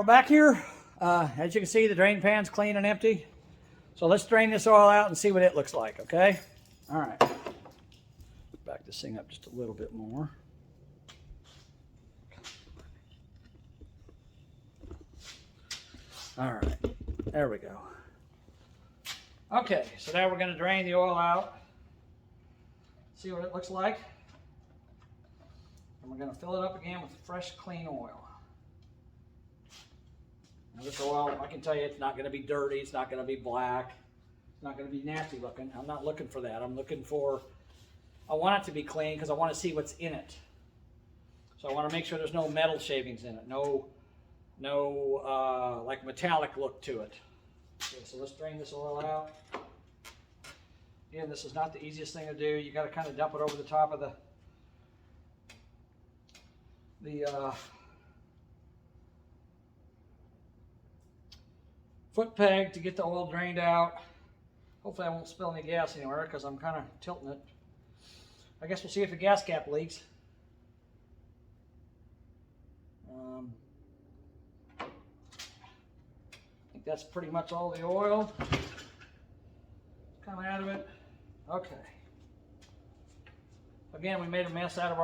back here, as you can see, the drain pan's clean and empty. So let's drain this oil out and see what it looks like, okay? All right. Back this thing up just a little bit more. All right, there we go. Okay, so now we're going to drain the oil out. See what it looks like. And we're going to fill it up again with fresh, clean oil. Now this oil, I can tell you it's not going to be dirty, it's not going to be black, it's not going to be nasty looking. I'm not looking for that. I'm looking for, I want it to be clean because I want to see what's in it. So I want to make sure there's no metal shavings in it, no like metallic look to it. Okay, so let's drain this oil out. Again, this is not the easiest thing to do. You got to kind of dump it over the top of the foot peg to get the oil drained out. Hopefully I won't spill any gas anywhere because I'm kind of tilting it. I guess we'll see if the gas cap leaks. I think that's pretty much all the oil coming out of it. Okay. Again, we made a mess out of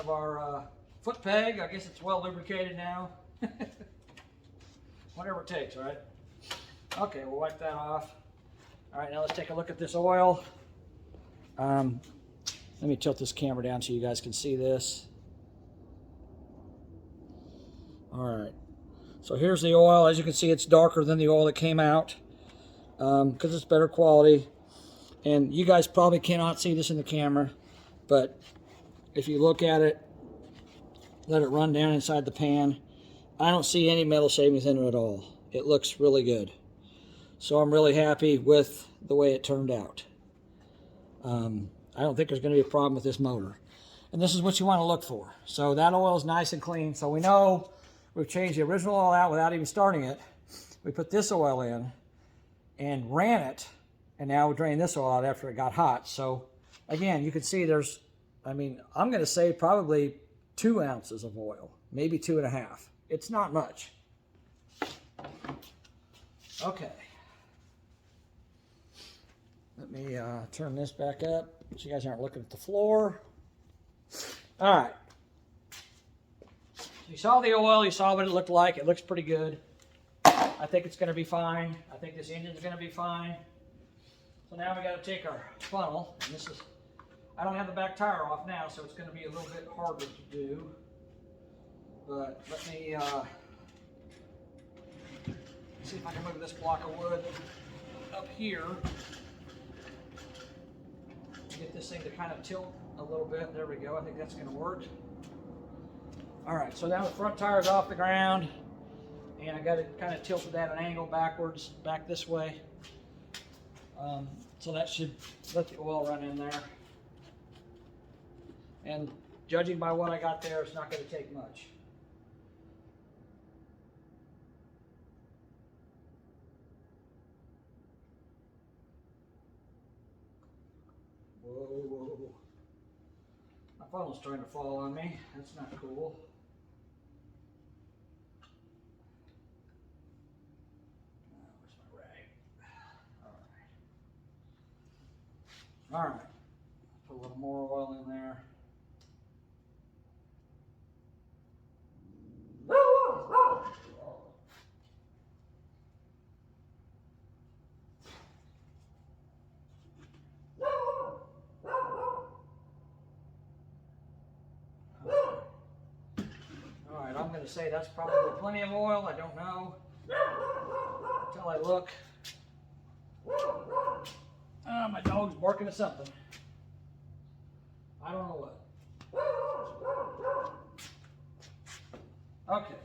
our foot peg. I guess it's well lubricated now. Whatever it takes, right? Okay, we'll wipe that off. All right, now let's take a look at this oil. Let me tilt this camera down so you guys can see this. All right, so here's the oil. As you can see, it's darker than the oil that came out because it's better quality. And you guys probably cannot see this in the camera, but if you look at it, let it run down inside the pan, I don't see any metal shavings in it at all. It looks really good. So I'm really happy with the way it turned out. I don't think there's going to be a problem with this motor. And this is what you want to look for. So that oil is nice and clean. So we know we've changed the original oil out without even starting it. We put this oil in and ran it, and now we drain this oil out after it got hot. So again, you can see there's, I mean, I'm going to say probably 2 ounces of oil, maybe 2.5. It's not much. Okay. Let me turn this back up so you guys aren't looking at the floor. All right. You saw the oil, you saw what it looked like. It looks pretty good. I think it's going to be fine. I think this engine's going to be fine. So now we got to take our funnel, and this is, I don't have the back tire off now, so it's going to be a little bit harder to do. But let me see if I can move this block of wood up here. Get this thing to kind of tilt a little bit. There we go. I think that's going to work. All right, so now the front tire is off the ground, and I got it kind of tilted at an angle backwards, back this way. So that should let the oil run in there. And judging by what I got there, it's not going to take much. Whoa. My funnel's trying to fall on me. That's not cool. Where's my rag? All right. Put a little more oil in there. I'm going to say that's probably plenty of oil. I don't know until I look. Oh, my dog's barking at something. I don't know what. Okay.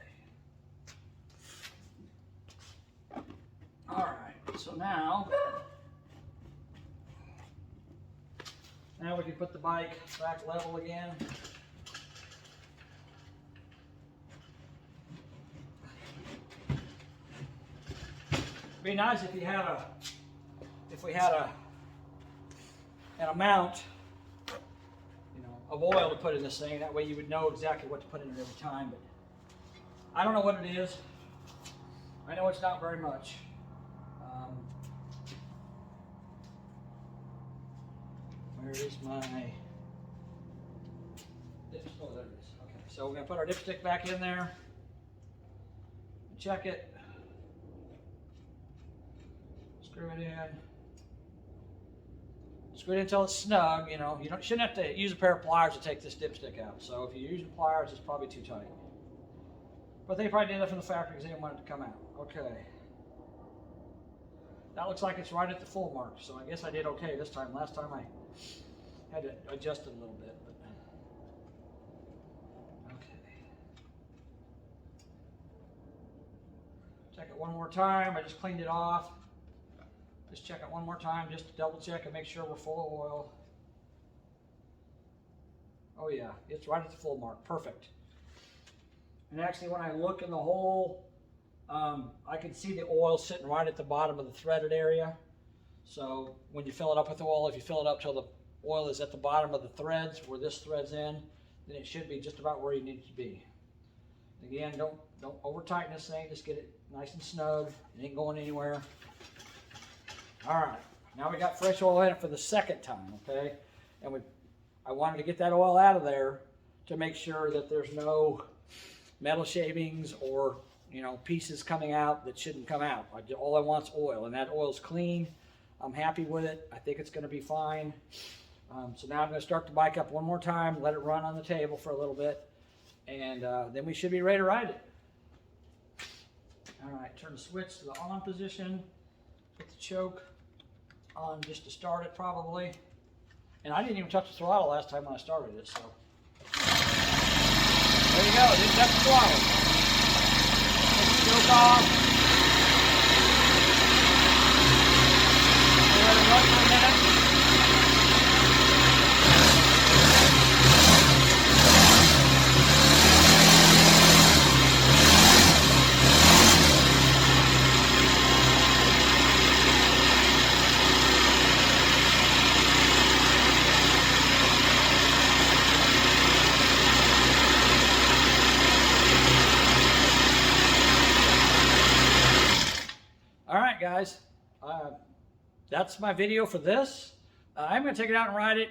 All right. So now we can put the bike back level again. Be nice if you had an amount, of oil to put in this thing. That way you would know exactly what to put in it every time. But I don't know what it is. I know it's not very much. Where is my dipstick? Oh, there it is. Okay, so we're going to put our dipstick back in there. Check it. Screw it in. Screw it in until it's snug. You know, you shouldn't have to use a pair of pliers to take this dipstick out. So if you're using pliers, it's probably too tight. But they probably did that from the factory because they didn't want it to come out. Okay. That looks like it's right at the full mark. So I guess I did okay this time. Last time I had to adjust it a little bit. But okay. Check it one more time. I just cleaned it off. Just check it one more time just to double check and make sure we're full of oil. Oh yeah, it's right at the full mark. Perfect. And actually when I look in the hole, I can see the oil sitting right at the bottom of the threaded area. So when you fill it up with oil, if you fill it up till the oil is at the bottom of the threads where this thread's in, then it should be just about where you need it to be. Again, don't over tighten this thing, just get it nice and snug. It ain't going anywhere. All right, now we got fresh oil in it for the second time, okay? And I wanted to get that oil out of there to make sure that there's no metal shavings or, you know, pieces coming out that shouldn't come out. All I want is oil, and that oil's clean. I'm happy with it. I think it's going to be fine. So now I'm going to start the bike up one more time, let it run on the table for a little bit, and then we should be ready to ride it. All right, turn the switch to the on position. Put the choke on just to start it probably. And I didn't even touch the throttle last time when I started it, so. There you go, didn't touch the throttle. Take the choke off. Let it run for a minute. Guys, that's my video for this. I'm going to take it out and ride it.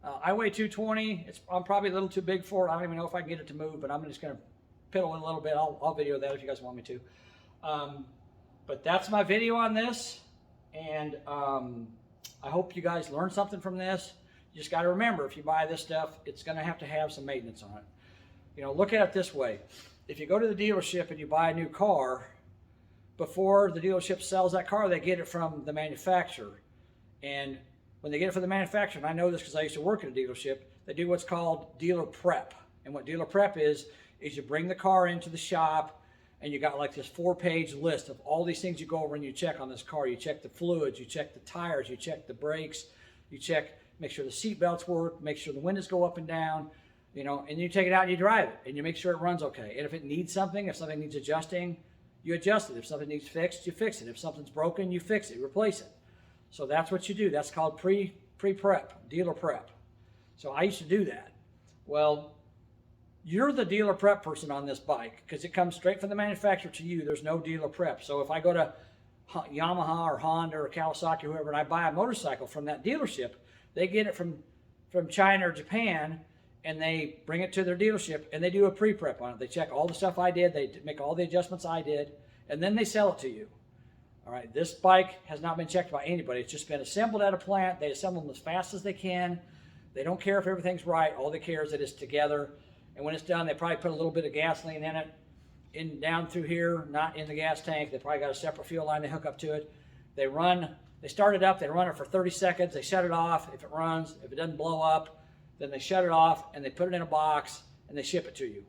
I weigh 220. I'm probably a little too big for it. I don't even know if I can get it to move, but I'm just going to piddle it a little bit. I'll video that if you guys want me to. But that's my video on this, and I hope you guys learned something from this. You just got to remember, if you buy this stuff, it's going to have some maintenance on it. You know, look at it this way. If you go to the dealership and you buy a new car, before the dealership sells that car, they get it from the manufacturer. And when they get it from the manufacturer, and I know this because I used to work at a dealership, they do what's called dealer prep. And what dealer prep is you bring the car into the shop and you got like this 4-page list of all these things you go over and you check on this car. You check the fluids, you check the tires, you check the brakes, you check, make sure the seat belts work, make sure the windows go up and down, you know, and you take it out and you drive it and you make sure it runs okay. And if it needs something, if something needs adjusting, you adjust it. If something needs fixed, you fix it. If something's broken, you fix it, you replace it. So that's what you do. That's called pre-prep, dealer prep. So I used to do that. Well, you're the dealer prep person on this bike because it comes straight from the manufacturer to you. There's no dealer prep. So if I go to Yamaha or Honda or Kawasaki or whoever and I buy a motorcycle from that dealership, they get it from China or Japan, and they bring it to their dealership and they do a pre-prep on it. They check all the stuff I did, they make all the adjustments I did, and then they sell it to you. All right, this bike has not been checked by anybody. It's just been assembled at a plant. They assemble them as fast as they can. They don't care if everything's right. All they care is that it's together. And when it's done, they probably put a little bit of gasoline in it, down through here, not in the gas tank. They probably got a separate fuel line they hook up to it. They start it up, they run it for 30 seconds, they shut it off. If it runs, if it doesn't blow up, then they shut it off and they put it in a box and they ship it to you.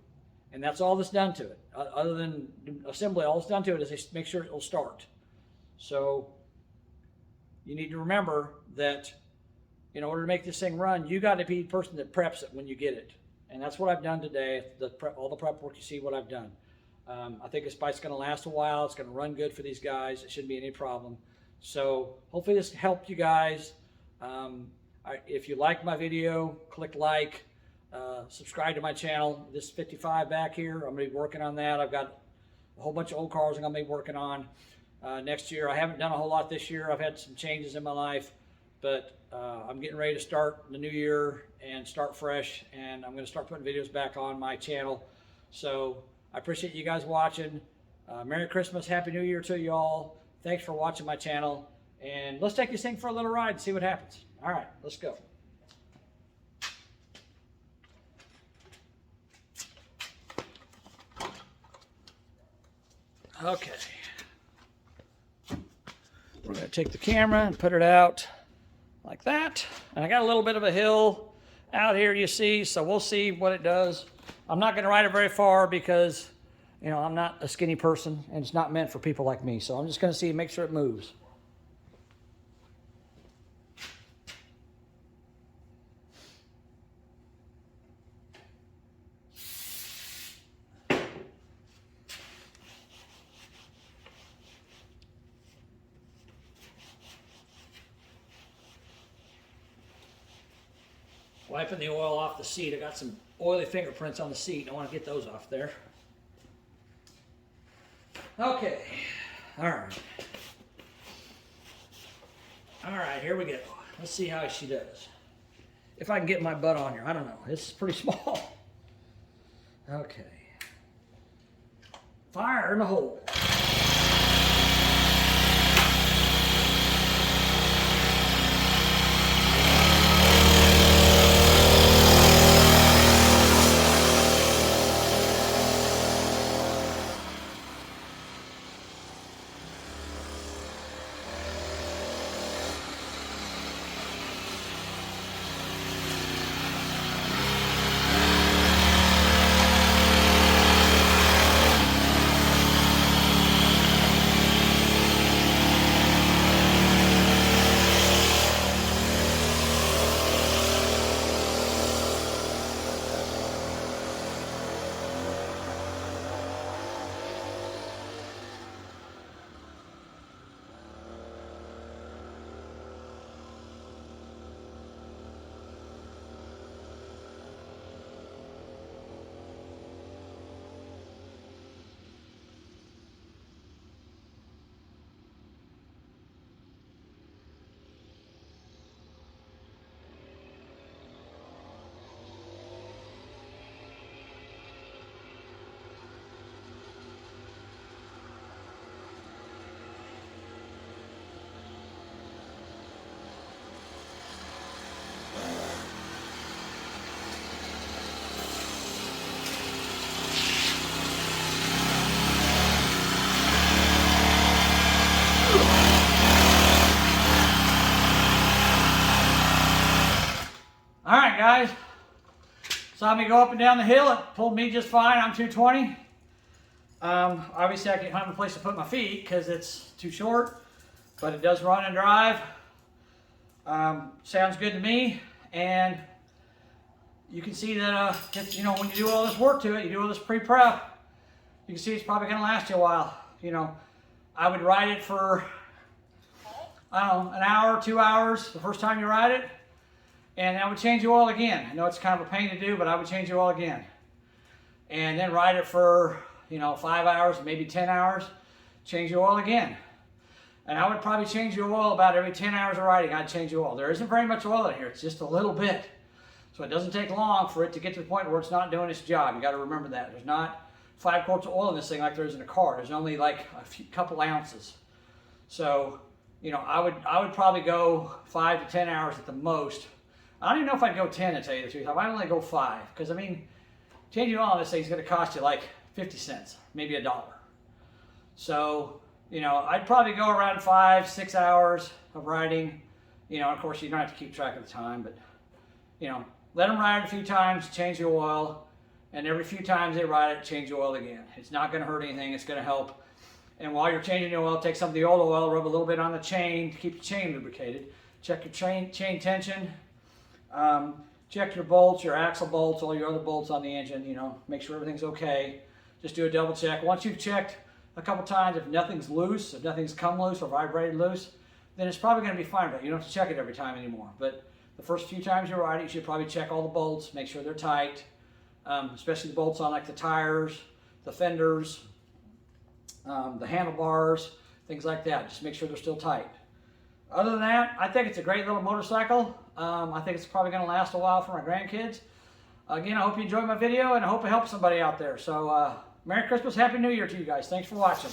And that's all that's done to it. Other than assembly, all that's done to it is they make sure it will start. So you need to remember that in order to make this thing run, you got to be the person that preps it when you get it. And that's what I've done today. All the prep work, you see what I've done. I think this bike's going to last a while. It's going to run good for these guys. It shouldn't be any problem. So hopefully this helped you guys. If you like my video, click like. subscribe to my channel. This 55 back here, I'm going to be working on that. I've got a whole bunch of old cars I'm going to be working on next year. I haven't done a whole lot this year. I've had some changes in my life, but I'm getting ready to start the new year and start fresh, and I'm going to start putting videos back on my channel. So I appreciate you guys watching. Merry Christmas, Happy New Year to you all. Thanks for watching my channel, and let's take this thing for a little ride and see what happens. All right, let's go. Okay. We're going to take the camera and put it out like that. And I got a little bit of a hill out here, you see, so we'll see what it does. I'm not going to ride it very far because, you know, I'm not a skinny person and it's not meant for people like me. So I'm just going to see, make sure it moves. Wiping the oil off the seat. I got some oily fingerprints on the seat. I want to get those off there. Okay. All right. All right, here we go. Let's see how she does. If I can get my butt on here. I don't know. It's pretty small. Okay. Fire in the hole. All right, guys. Saw me go up and down the hill. It pulled me just fine. I'm 220. Obviously, I can't find a place to put my feet because it's too short, but it does run and drive. Sounds good to me, and you can see that you know, when you do all this work to it, you do all this pre-prep, you can see it's probably going to last you a while. You know, I would ride it for, I don't know, an hour, 2 hours the first time you ride it. And I would change the oil again. I know it's kind of a pain to do, but I would change the oil again. And then ride it for, you know, 5 hours, maybe 10 hours, change the oil again. And I would probably change the oil about every 10 hours of riding. I'd change the oil. There isn't very much oil in here. It's just a little bit. So it doesn't take long for it to get to the point where it's not doing its job. You got to remember that. There's not 5 quarts of oil in this thing like there is in a car. There's only like a couple ounces. So, you know, I would probably go 5 to 10 hours at the most. I don't even know if I'd go 10, to tell you the truth. I might only go 5, because I mean, changing oil on this thing is going to cost you like 50 cents, maybe $1. So, you know, I'd probably go around 5, 6 hours of riding. You know, of course, you don't have to keep track of the time, but, you know, let them ride it a few times, change the oil, and every few times they ride it, change the oil again. It's not going to hurt anything. It's going to help. And while you're changing the oil, take some of the old oil, rub a little bit on the chain to keep the chain lubricated. Check your chain tension. Check your bolts, your axle bolts, all your other bolts on the engine, you know, make sure everything's okay. Just do a double check. Once you've checked a couple times, if nothing's loose, if nothing's come loose or vibrated loose, then it's probably going to be fine, but you don't have to check it every time anymore. But the first few times you ride it, you should probably check all the bolts, make sure they're tight, especially the bolts on like the tires, the fenders, the handlebars, things like that. Just make sure they're still tight. Other than that, I think it's a great little motorcycle. I think it's probably going to last a while for my grandkids. Again, I hope you enjoyed my video, and I hope it helps somebody out there. So, Merry Christmas, Happy New Year to you guys. Thanks for watching.